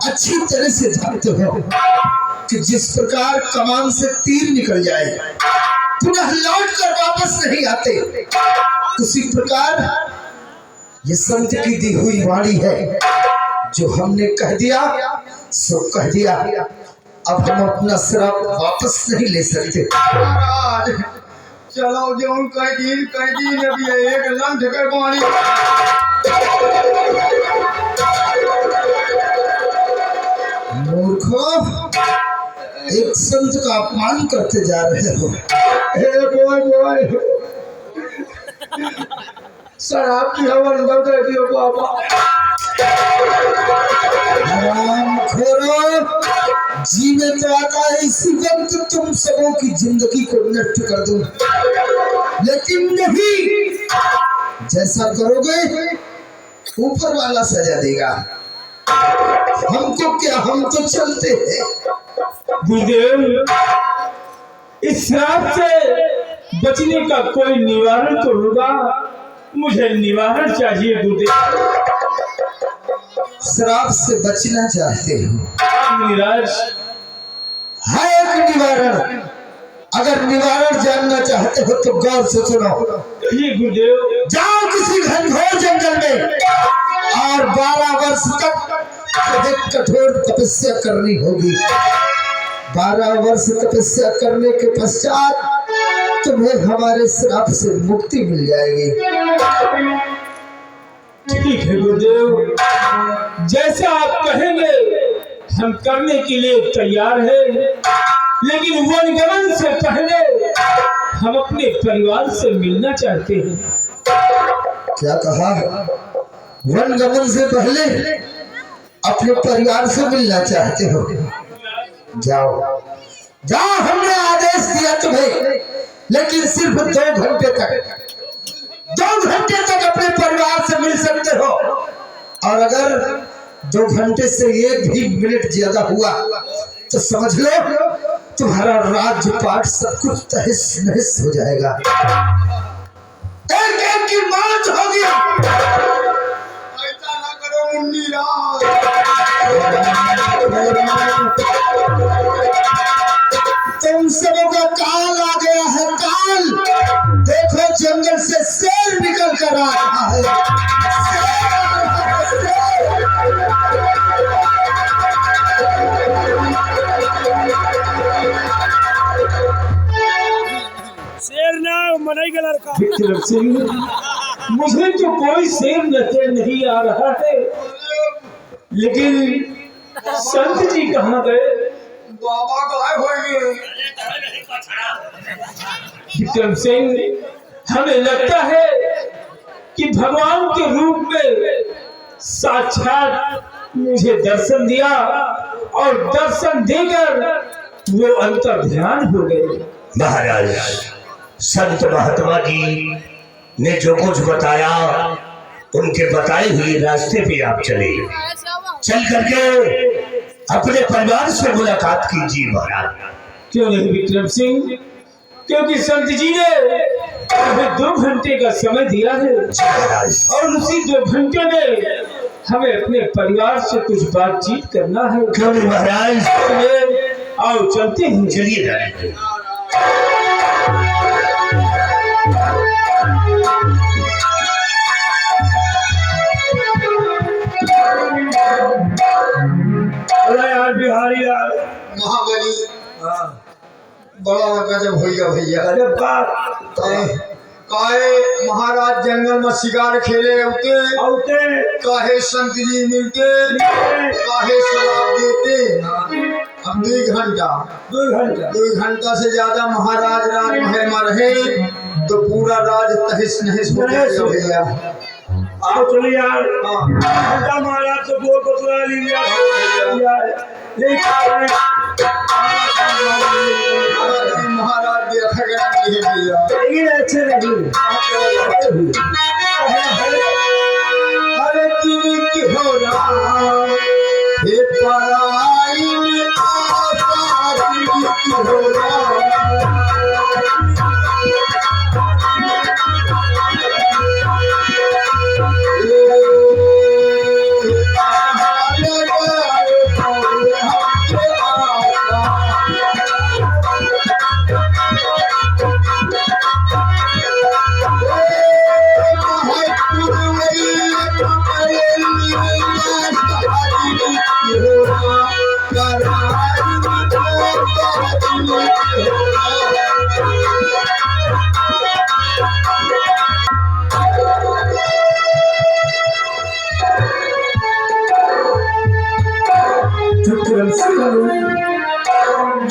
अच्छी तरह से जानते हो कि जिस प्रकार कमान से तीर निकल जाए पुनः लौट कर वापस नहीं आते, उसी प्रकार ये संत की दी हुई वाणी है। जो हमने कह दिया सो कह दिया, अब हम अपना श्राप वापस नहीं ले सकते। चलो जो कह दी नबी एक लंघ कर पानी। मूर्खो, एक संत का अपमान करते जा रहे हो। बोल शराब की खबर दे दियो पापा। जीवे तो आता है इसी वक्त तुम सबों की जिंदगी को नष्ट कर दूं, लेकिन नहीं, जैसा करोगे ऊपर वाला सजा देगा। हमको क्या, हम तो चलते हैं। गुरुदेव, इस श्राप से बचने का कोई निवारण तो होगा, मुझे निवारण चाहिए गुरुदेव। श्राप से बचना चाहते हो? निराश है एक निवारण। अगर निवारण जानना चाहते हो तो गौर से सुनो। ये गुरुदेव, जाओ किसी घनघोर जंगल में और 12 वर्ष तक एक कठोर तपस्या करनी होगी। 12 वर्ष तपस्या करने के पश्चात तुम्हें हमारे श्राप से मुक्ति मिल जाएगी। ठीक है गुरुदेव, जैसा आप कहेंगे हम करने के लिए तैयार हैं, लेकिन वनगमन से पहले हम अपने परिवार से मिलना चाहते हैं। क्या कहा? वनगमन से पहले अपने परिवार से मिलना चाहते हो? जाओ जाओ, हमने आदेश दिया तुम्हें, लेकिन सिर्फ 2 घंटे तक। 2 घंटे तक अपने परिवार से मिल सकते हो, और अगर 2 घंटे से 1 भी मिनट ज्यादा हुआ तो समझ लो तुम्हारा राज्यपाट सब कुछ तहस नहस हो जाएगा। एक एक की मौत होगी। ऐसा ना करो मुन्नी राज। तुम सबों का काल आ गया है, काल। देखो जंगल से शेर निकल कर आ रहा है। शेर ना मनई का लड़का। विक्रम सिंह, मुझे तो कोई शेर नजर नहीं आ रहा है, लेकिन संत जी कहाँ गए? बाबा गायब हो गए। विक्रम सिंह, हमें लगता है कि भगवान के रूप में साक्षात मुझे दर्शन दिया, और दर्शन देकर वो अंतर ध्यान हो गए। महाराज, संत महात्मा जी ने जो कुछ बताया, उनके बताए हुए रास्ते पे आप चले, चल करके अपने परिवार से मुलाकात कीजिए महाराज। क्यों नहीं विक्रम सिंह, क्योंकि संत जी ने हमें 2 घंटे का समय दिया है, और उसी 2 घंटे में हमें अपने परिवार से कुछ बातचीत करना है। क्यों नहीं महाराज? आओ चलते हैं। चलिए जाने। यार बिहारी यार, महाबली बड़ा गजब भैया भैया। अरे बाप, काहे महाराज जंगल में शिकार खेले होते, काहे संत जी मिलते, काहे शराब देते। अब 2 घंटा से ज्यादा महाराज राजमहल में रहे तो पूरा राज तहस नहस हो गया भैया। आओ चलिए यार। महाराज से बोल बतला लिया, महाराज देखा गया नहीं भैया। ये अच्छे नहीं। अरे की हो रहा हे पराई में आशा की हो रहा।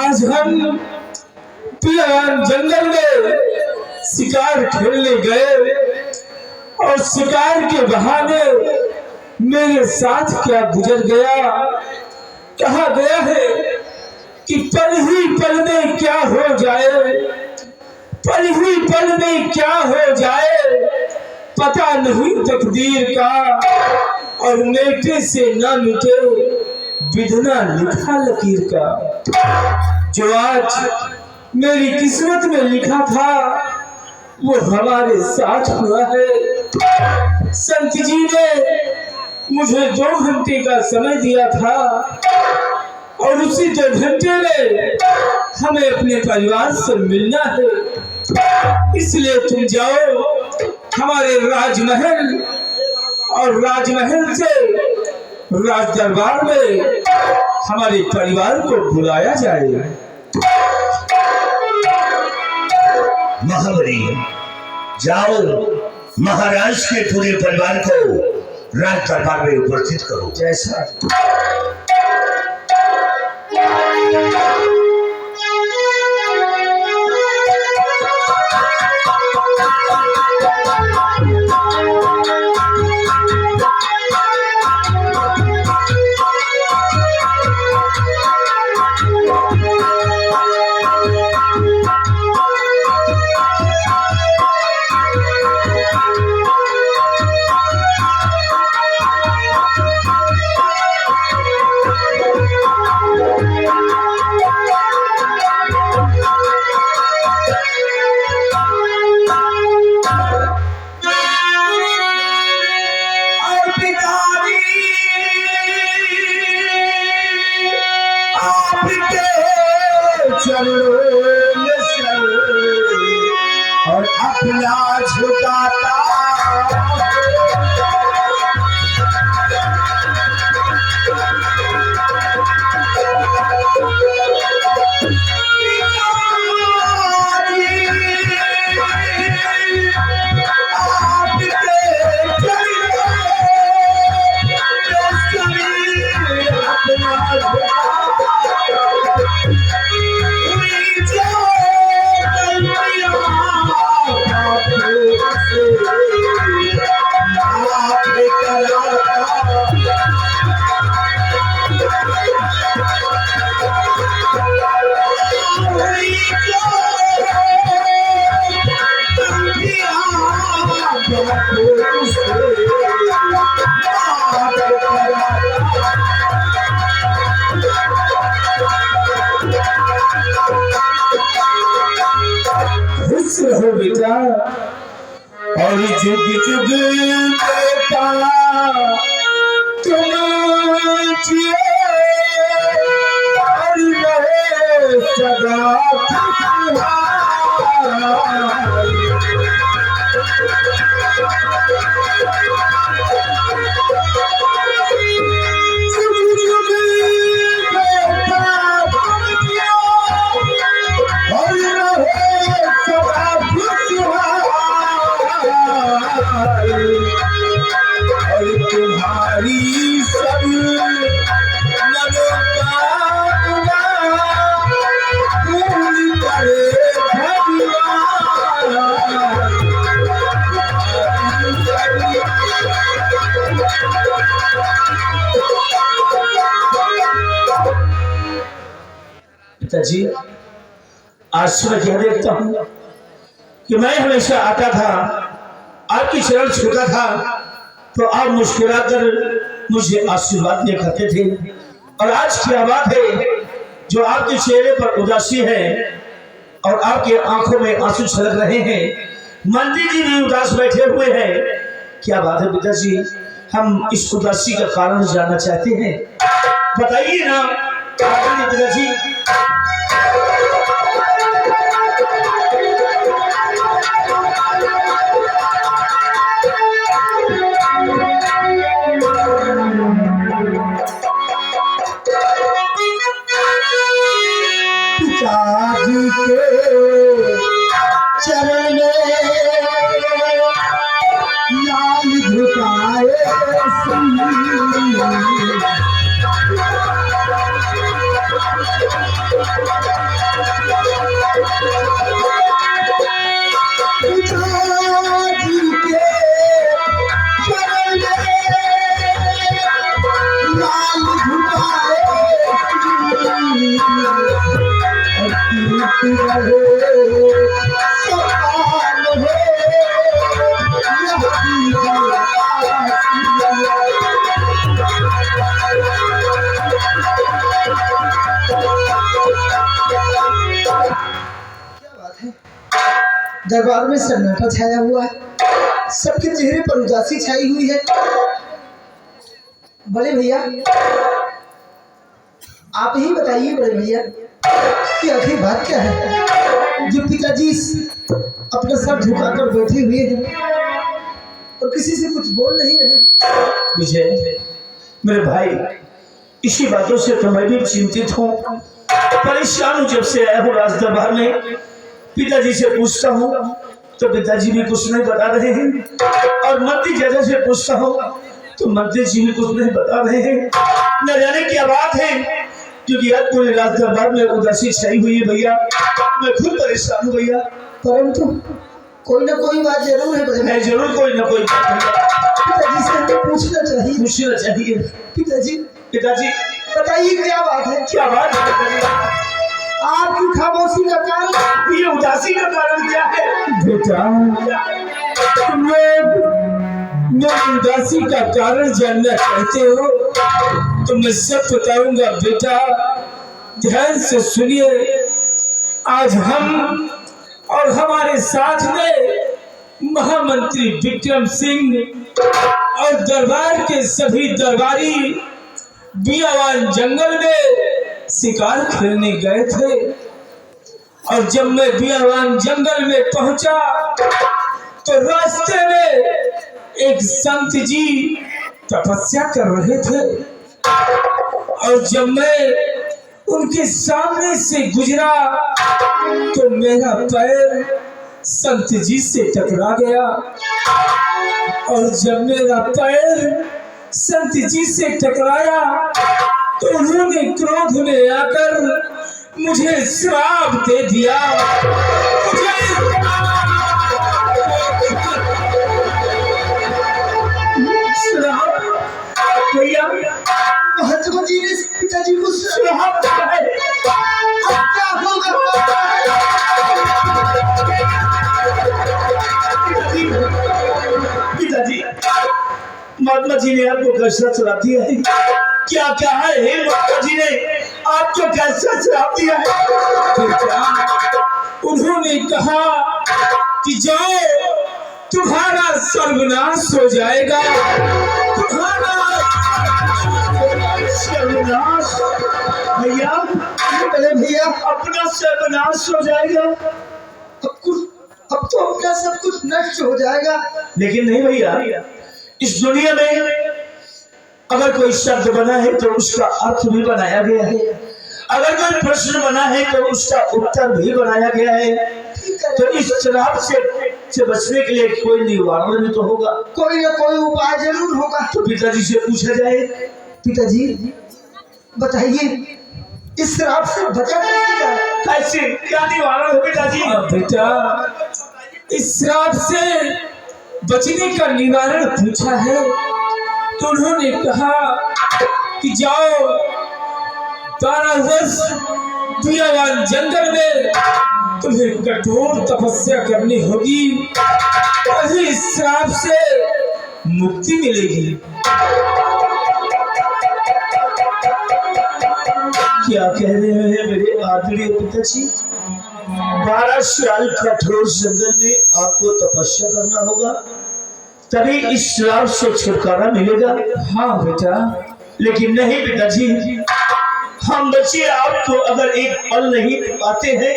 आज हम पियान जंगल में शिकार खेलने गए और शिकार के बहाने मेरे साथ क्या गुजर गया। कहा गया है कि पल ही पल में क्या हो जाए, पल ही पल में क्या हो जाए, पता नहीं तकदीर का, और मिटे से ना मिटे विधना लिखा लकीर का। जो आज मेरी किस्मत में लिखा था वो हमारे साथ हुआ है। संत जी ने मुझे 2 घंटे का समय दिया था और उसी 2 घंटे में हमें अपने परिवार से मिलना है। इसलिए तुम जाओ हमारे राजमहल, और राजमहल से राज दरबार में हमारे परिवार को बुलाया जाए। महाबली, जाओ महाराज के पूरे परिवार को राज दरबार में उपस्थित करो। जैसा और अपना झुकाता हो बेटा, और जुग जुग बेटा तुम जिए और रहे सदा तुम्हारी सब मनोकामना पूरी करे पिताजी। आज सुबह क्या देखता हूँ कि मैं हमेशा आता था, आपकी चरण छूता था तो आप मुस्कुरा कर मुझे आशीर्वाद दिया करते थे, और आज क्या बात है जो आपके चेहरे पर उदासी है और आपके आंखों में आंसू छलक रहे हैं। मंदिर जी भी उदास बैठे हुए हैं, क्या बात है पिताजी? हम इस उदासी का कारण जानना चाहते हैं, बताइए ना पिताजी। पिताजी के चरण लाल झुकाए दरबार में सन्नाटा छाया हुआ है, सबके चेहरे पर उदासी छाई हुई है। बड़े भैया आप ही बताइए बड़े भैया कि आखिर बात क्या है जो पिताजी अपना सर झुकाकर बैठे हुए हैं और किसी से कुछ बोल नहीं रहे। विजय मेरे भाई, इसी बातों से तो मैं भी चिंतित हूँ, परेशान हूँ। जब से आया हूँ राज दरबार में, पिताजी से पूछता हूँ तो पिताजी भी कुछ नहीं बता रहे हैं, और मंत्री जैसे से पूछता हूँ तो मंत्री जी भी कुछ नहीं बता रहे हैं। न जाने क्या बात है, क्योंकि आज पूरे राज दरबार में उदासी छाई हुई है भैया। मैं खुद परेशान हूँ भैया, परंतु कोई ना कोई बात जरूर है बड़े मैं जरूर कोई ना कोई बात भैया पिताजी से हमें पूछना चाहिए। पिताजी पिताजी बताइए क्या बात है, क्या बात है? आपकी खामोशी का कारण, ये उदासी का कारण क्या है बेटा? मैं उदासी का कारण जानना चाहते हो तो मैं सब बताऊंगा बेटा, ध्यान से सुनिए। आज हम और हमारे साथ में महामंत्री विक्रम सिंह और दरबार के सभी दरबारी बियावान जंगल में शिकार खेलने गए थे, और जब मैं बियावान जंगल में पहुंचा तो रास्ते में एक संत जी तपस्या कर रहे थे, और जब मैं उनके सामने से गुजरा तो मेरा पैर संत जी से टकरा गया, और जब मेरा पैर संत जी से टकराया तो उन्होंने क्रोध में आकर मुझे श्राप दे दिया। भैया महात्मा जी ने पिताजी को श्राप दिया है। अब क्या होगा? पिताजी, महात्मा जी ने आपको कैसा श्राप दिया है? क्या क्या है महात्मा जी ने आपको कैसा श्राप दिया है? उन्होंने कहा कि जाओ, तुम्हारा सर्वनाश हो जाएगा, तुम्हारा सर्वनाश। भैया बड़े भैया अपना सर्वनाश हो जाएगा। अब तो अपना सब कुछ नष्ट हो जाएगा। लेकिन नहीं भैया, इस दुनिया में अगर कोई शब्द बना है तो उसका अर्थ भी बनाया गया है, अगर कोई प्रश्न बना है तो उसका उत्तर भी बनाया गया है। तो इस श्राप से बचने के लिए कोई निवारण भी तो होगा, कोई ना कोई उपाय जरूर होगा। तो पिताजी से पूछा जाए। पिताजी बताइए इस श्राप से बचा कैसे जाए? कैसे, क्या निवारण हो पिताजी? बेटा, इस श्राप से बचने का निवारण पूछा है तो उन्होंने कहा कि जाओ, 12 वर्ष बियावान जंगल में तुम्हें कठोर तपस्या करनी होगी, तभी इस श्राप से मुक्ति मिलेगी। क्या कह रहे हैं मेरे आदरणीय पिताजी? 12 साल कठोर जंगल में आपको तपस्या करना होगा, तभी इस श्राप से छुटकारा मिलेगा। हाँ बेटा। लेकिन नहीं पिताजी, हम बच्चे आपको अगर एक पल नहीं पाते हैं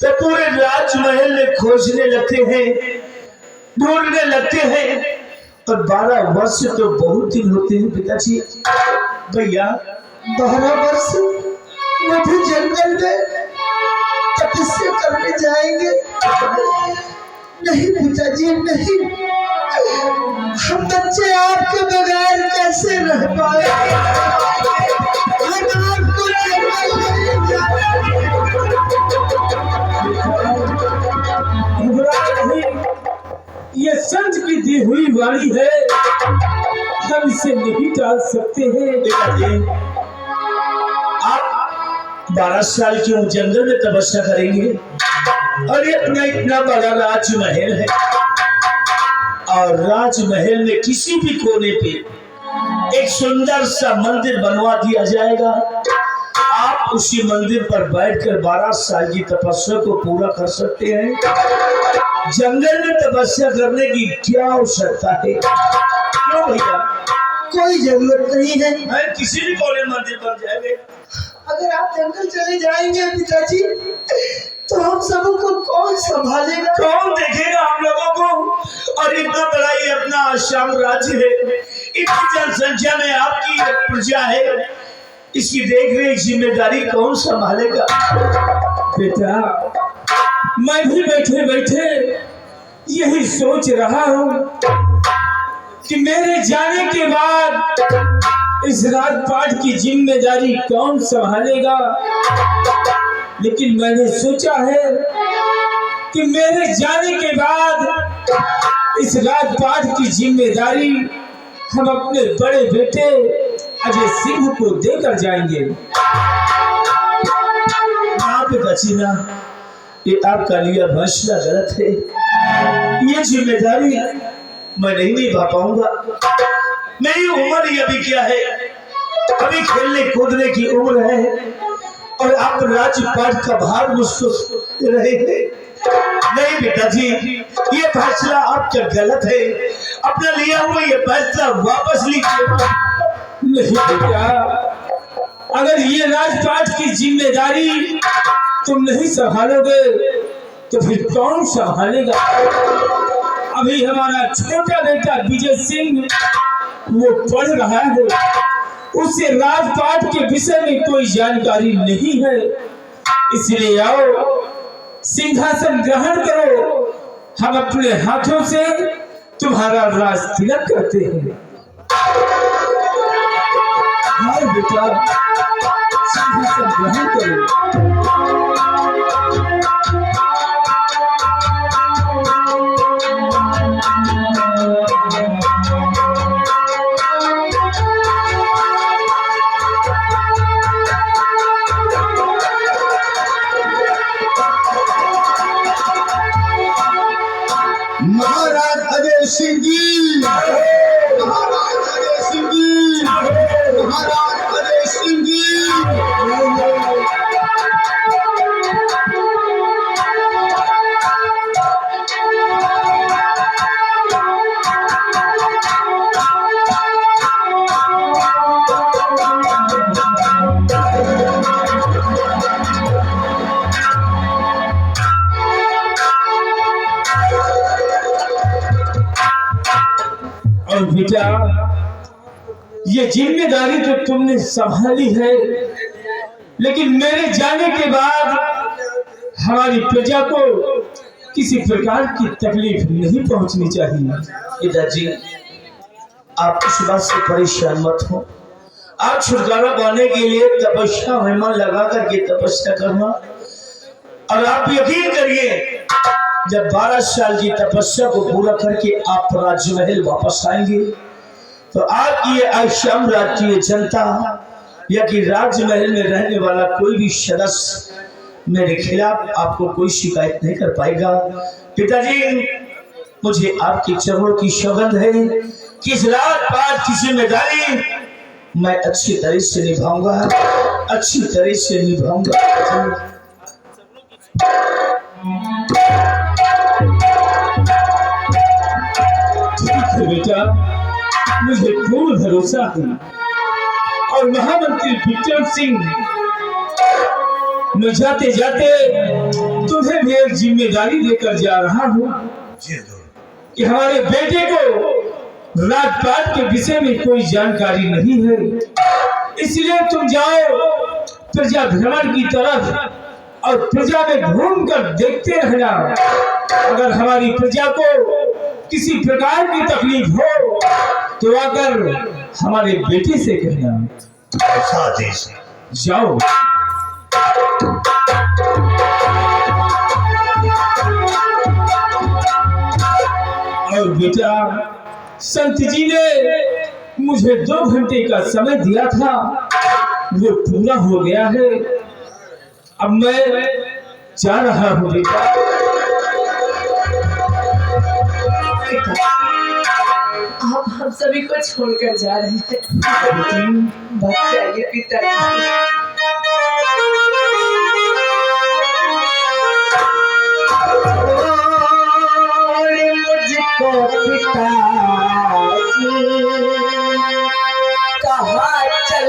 तो पूरे राजमहल में खोजने लगते हैं, ढूंढने लगते हैं, और 12 वर्ष तो बहुत दिन होते हैं पिताजी। भैया 12 वर्ष वो भी जंगल में तपस्या करने जाएंगे? नहीं पिताजी नहीं, हम बच्चे आपके बगैर कैसे रह पाए? हम आपको जंगल नहीं जाने वाणी है, हम इसे नहीं टाल सकते हैं। बेटा जी, आप 12 साल की उस जंगल में तपस्या करेंगे और ये अपना इतना बड़ा राजमहल है, और राजमहल में किसी भी कोने पे एक सुंदर सा मंदिर बनवा दिया जाएगा। आप उसी मंदिर पर बैठकर 12 साल की तपस्या को पूरा कर सकते हैं। जंगल में तपस्या करने की क्या आवश्यकता है? क्यों भैया? कोई जरूरत नहीं है। मैं किसी भी कोने मंदिर बन जाएंगे। अगर आप जंगल चले जाएंगे पिताजी, तो हम सबों को कौन संभालेगा? कौन देखेगा हम लोगों को? और इतना बड़ा ही अपना साम्राज्य है, इतनी जनसंख्या में आपकी प्रजा है, इसकी देख रेख जिम्मेदारी कौन संभालेगा? बेटा, मैं भी बैठे बैठे यही सोच रहा हूँ कि मेरे जाने के बाद इस राजपाट की जिम्मेदारी कौन संभालेगा। लेकिन मैंने सोचा है कि मेरे जाने के बाद इस राजपाट की जिम्मेदारी हम अपने बड़े बेटे अजय सिंह को देकर जाएंगे। आप बचीना, ये आपका लिया फैसला गलत है। ये जिम्मेदारी मैं नहीं निभा पाऊंगा। मेरी उम्र ही अभी क्या है, अभी खेलने कूदने की उम्र है, और आप राजपाट का भार मुझको दे रहे हैं। नहीं बेटा जी, ये फैसला आपका गलत है। अपना लिया हुआ ये फैसला वापस लीजिए। नहीं बेटा, अगर ये राजपाट की जिम्मेदारी तुम नहीं संभालोगे तो फिर कौन संभालेगा? अभी हमारा छोटा बेटा विजय सिंह वो पढ़ रहा है, उसे राजपाट के विषय में कोई जानकारी नहीं है। इसलिए आओ, सिंहासन ग्रहण करो, हम अपने हाथों से तुम्हारा राज तिलक करते हैं। हाँ बेटा, सिंहासन ग्रहण करो। महाराज अजय सिंह जी, महाराज अजय सिंह जी, महाराज अजय सिंह जी। और बेटा, ये जिम्मेदारी तो तुमने संभाली है, लेकिन मेरे जाने के बाद हमारी प्रजा को किसी प्रकार की तकलीफ नहीं पहुंचनी चाहिए। पिताजी, आप इस बात से परेशान मत हो। आप छुटकारा पाने के लिए तपस्या में मन लगा करके तपस्या करना, और आप यकीन करिए, जब 12 साल की तपस्या को पूरा करके आप राजमहल वापस आएंगे, तो आपकी ये साम्राज्य जनता या कि राजमहल में रहने वाला कोई भी सदस्य मेरे खिलाफ आपको कोई शिकायत नहीं कर पाएगा। पिताजी, मुझे आपके चरणों की सौगंध है कि इस राजपाट की जिम्मेदारी मैं अच्छी तरह से निभाऊंगा, अच्छी तरह से निभाऊंगा। बेटा, मुझे पूर्ण भरोसा है, और महामंत्री विक्रम सिंह, मैं जाते जाते तुम्हें भी एक जिम्मेदारी लेकर जा रहा हूँ कि हमारे बेटे को राजपाट के विषय में कोई जानकारी नहीं है। इसलिए तुम जाओ प्रजा भ्रमण की तरफ, और प्रजा में घूमकर देखते रहना। अगर हमारी प्रजा को किसी प्रकार की तकलीफ हो तो आकर हमारे बेटे से कहना। ऐसा आदेश है। जाओ। और बेटा, संत जी ने मुझे 2 घंटे का समय दिया था, वो पूरा हो गया है। अब मैं जा रहा हूँ बेटा। आप हम सभी को छोड़कर जा रहे हैं। बच जाइए पिताजी। मुझको पिताजी कहाँ चल